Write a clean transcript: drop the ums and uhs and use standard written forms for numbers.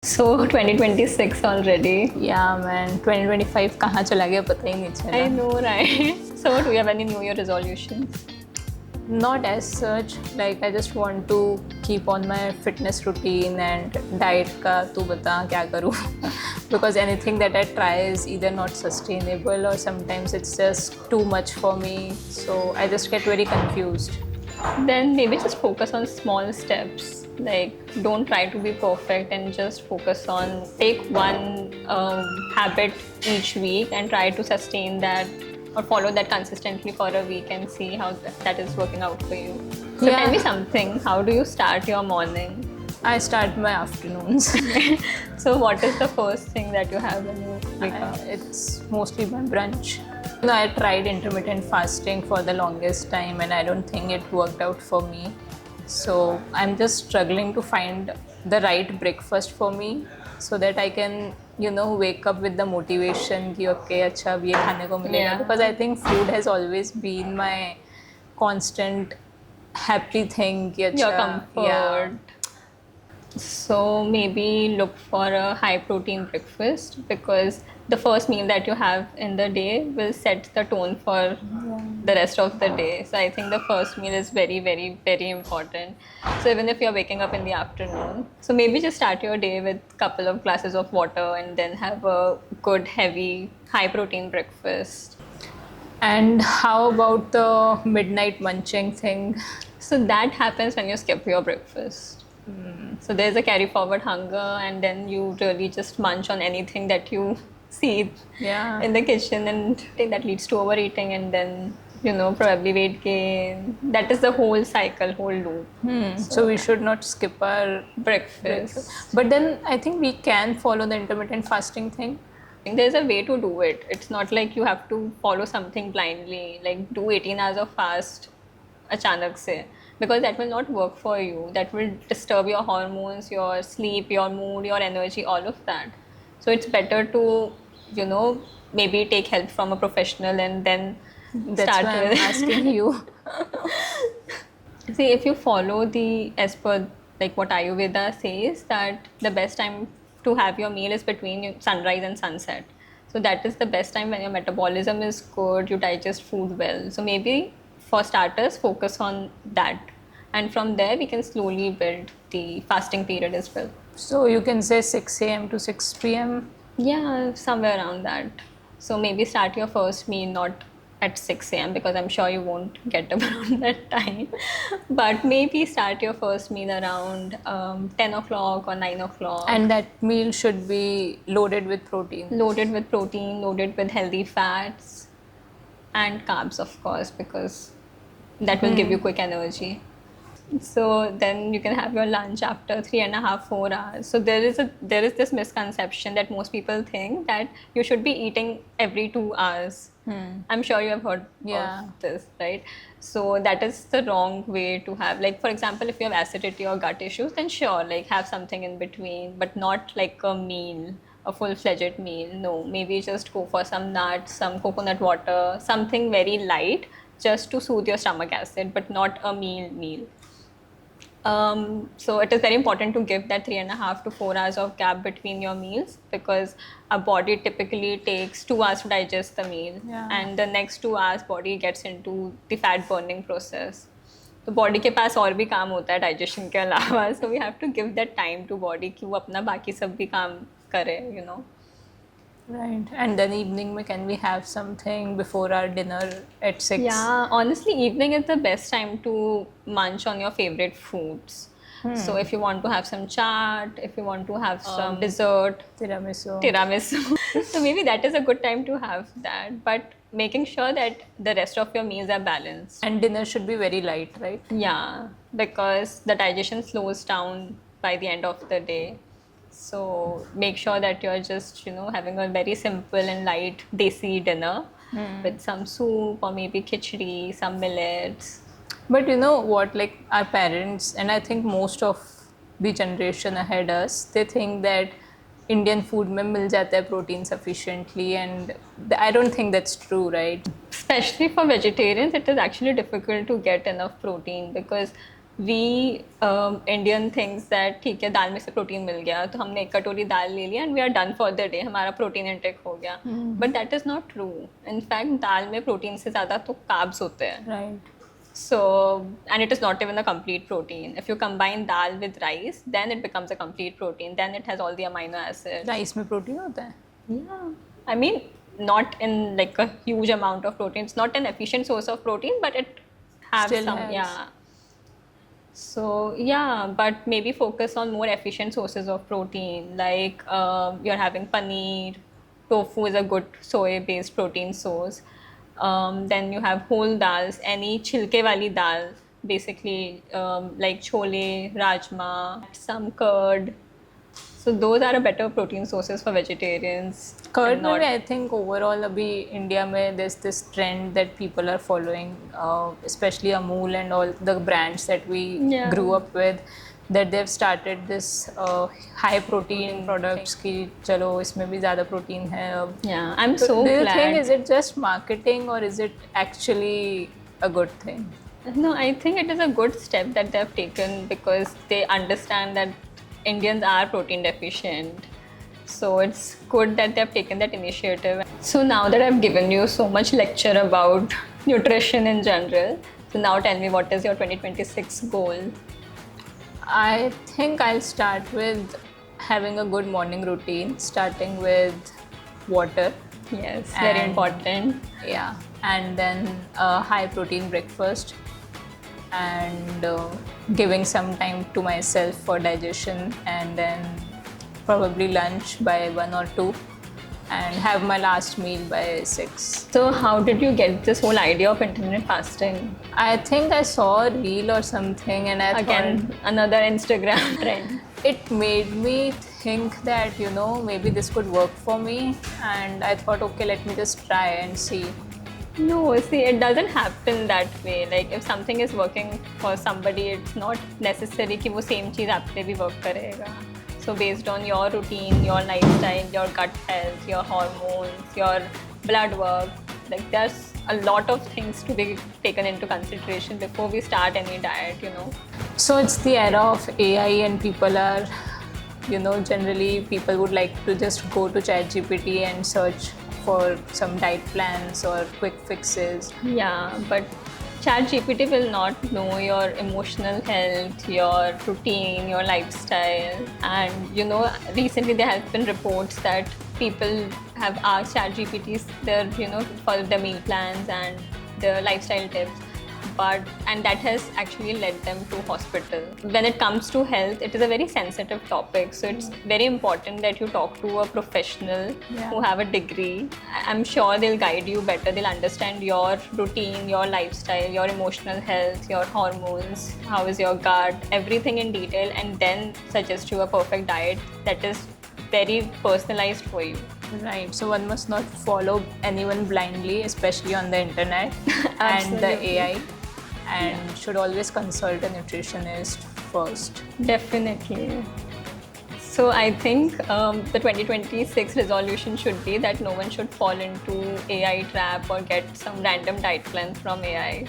So 2026 already. Yeah man, 2025 कहाँ चला गया पता ही नहीं चला. I know, right? So do you have any New Year resolutions? Not as such, like I just want to keep on my fitness routine and diet का तू बता क्या करूँ because anything that I try is either not sustainable or sometimes it's just too much for me, so I just get very confused. Then maybe just focus on small steps. Like, don't try to be perfect and just focus on take one habit each week and try to sustain that or follow that consistently for a week and see how that is working out for you. So Yeah. tell me something. How do you start your morning? I start my afternoons. So what is the first thing that you have when you wake up? It's mostly my brunch. No, I tried intermittent fasting for the longest time and I don't think it worked out for me. So I'm just struggling to find the right breakfast for me so that I can, wake up with the motivation कि okay अच्छा अब ये खाने को मिलेगा. Yeah. Because I think food has always been my constant happy thing कि अच्छा Your comfort. yeah. So maybe look for a high protein breakfast because the first meal that you have in the day will set the tone for the rest of the day. So I think the first meal is very, very, very important. So even if you're waking up in the afternoon, so maybe just start your day with a couple of glasses of water and then have a good, heavy, high protein breakfast. And how about the midnight munching thing? So that happens when you skip your breakfast. So there's a carry forward hunger, and then you really just munch on anything that you see Yeah. in the kitchen, and that leads to overeating, and then probably weight gain. That is the whole cycle, whole loop. So we should not skip our Breakfast. But then I think we can follow the intermittent fasting thing. There's a way to do it. It's not like you have to follow something blindly, like do 18 hours of fast achanak se, because that will not work for you. That will disturb your hormones, your sleep, your mood, your energy, all of that. So it's better to, maybe take help from a professional and then That's start why I'm with. asking you. See, if you follow the as per like what Ayurveda says, that the best time to have your meal is between sunrise and sunset. So that is the best time when your metabolism is good, you digest food well. So maybe for starters, focus on that, and from there we can slowly build the fasting period as well. So you can say 6 a.m. to 6 p.m. Yeah, somewhere around that. So maybe start your first meal not at 6 a.m. because I'm sure you won't get up around that time. But maybe start your first meal around 10 o'clock or 9 o'clock. And that meal should be loaded with protein. Loaded with protein, loaded with healthy fats and carbs, of course, because that will give you quick energy. So then you can have your lunch after 3.5, 4 hours. So there is this misconception that most people think that you should be eating every 2 hours. I'm sure you have heard Yeah. of this, right? So that is the wrong way to have. Like, for example, if you have acidity or gut issues, then sure, like have something in between, but not like a meal, a full-fledged meal. No, maybe just go for some nuts, some coconut water, something very light just to soothe your stomach acid, but not a meal. So it is very important to give that 3.5 to 4 hours of gap between your meals because our body typically takes 2 hours to digest the meal, Yeah. and the next 2 hours body gets into the fat burning process. तो body के पास और भी काम होता है digestion के अलावा, so we have to give that time to body कि वो अपना बाकी सब भी काम करे. Right. And then evening में can we have something before our dinner at 6? Yeah, honestly, evening is the best time to munch on your favorite foods. So if you want to have some chaat, if you want to have some dessert, tiramisu. So maybe that is a good time to have that. But making sure that the rest of your meals are balanced. And dinner should be very light, right? Yeah, because the digestion slows down by the end of the day. So make sure that you're just, having a very simple and light desi dinner with some soup or maybe khichdi, some millets. But you know what, like our parents, and I think most of the generation ahead us, they think that Indian food में मिल जाता है protein sufficiently, and I don't think that's true, right? Especially for vegetarians, it is actually difficult to get enough protein because we Indian thinks that ठीक है दाल में से protein मिल गया तो हमने एक कटोरी दाल ले लिया and we are done for the day, हमारा प्रोटीन इंटेक हो गया. But that is not true. In fact दाल में प्रोटीन से ज़्यादा तो कार्ब्स होते हैं. Right. So, and it is not even a complete protein. If you combine dal with rice, then it becomes a complete protein. Then it has all the amino acids. Rice में protein होता है? Yeah. I mean, not in like a huge amount of protein. It's not an efficient source of protein, but it has Still some. has. Yeah. So yeah, but maybe focus on more efficient sources of protein. Like you're having paneer, tofu is a good soy-based protein source. Then you have whole dals, any chilke wali dal, basically like chole, rajma, some curd. So those are a better protein sources for vegetarians. Curd and में not- भी I think overall अभी India में there's this trend that people are following, especially Amul and all the brands that we Yeah. grew up with, that they've started this high protein products कि चलो इसमें भी ज़्यादा protein है अब. Yeah, I'm So so do you glad. think is it just marketing or is it actually a good thing? No, I think it is a good step that they have taken because they understand that Indians are protein deficient. So it's good that they have taken that initiative. So now that I've given you so much lecture about nutrition in general, so now tell me, what is your 2026 goal? I think I'll start with having a good morning routine, starting with water. Yes, very And- important. Yeah, and then a high protein breakfast and giving some time to myself for digestion, and then probably lunch by 1 or 2 and have my last meal by 6. So how did you get this whole idea of intermittent fasting? I think I saw a reel or something and I Again, another Instagram trend. it made me think that maybe this could work for me, and I thought, okay, let me just try and see. No, see, it doesn't happen that way. Like, if something is working for somebody, it's not necessary कि वो same चीज़ आप पे भी work करेगा. So based on your routine, your lifestyle, your gut health, your hormones, your blood work, like there's a lot of things to be taken into consideration before we start any diet. So it's the era of AI, and people are, generally people would like to just go to ChatGPT and search for some diet plans or quick fixes. Yeah, but ChatGPT will not know your emotional health, your routine, your lifestyle. And recently there have been reports that people have asked ChatGPTs for the meal plans and the lifestyle tips. And that has actually led them to hospital. When it comes to health, it is a very sensitive topic. So it's very important that you talk to a professional who have a degree. I'm sure they'll guide you better. They'll understand your routine, your lifestyle, your emotional health, your hormones, how is your gut, everything in detail, and then suggest you a perfect diet that is very personalized for you. Right, so one must not follow anyone blindly, especially on the internet and the Absolutely. AI, and should always consult a nutritionist first. Definitely. So I think the 2026 resolution should be that no one should fall into AI trap or get some random diet plan from AI.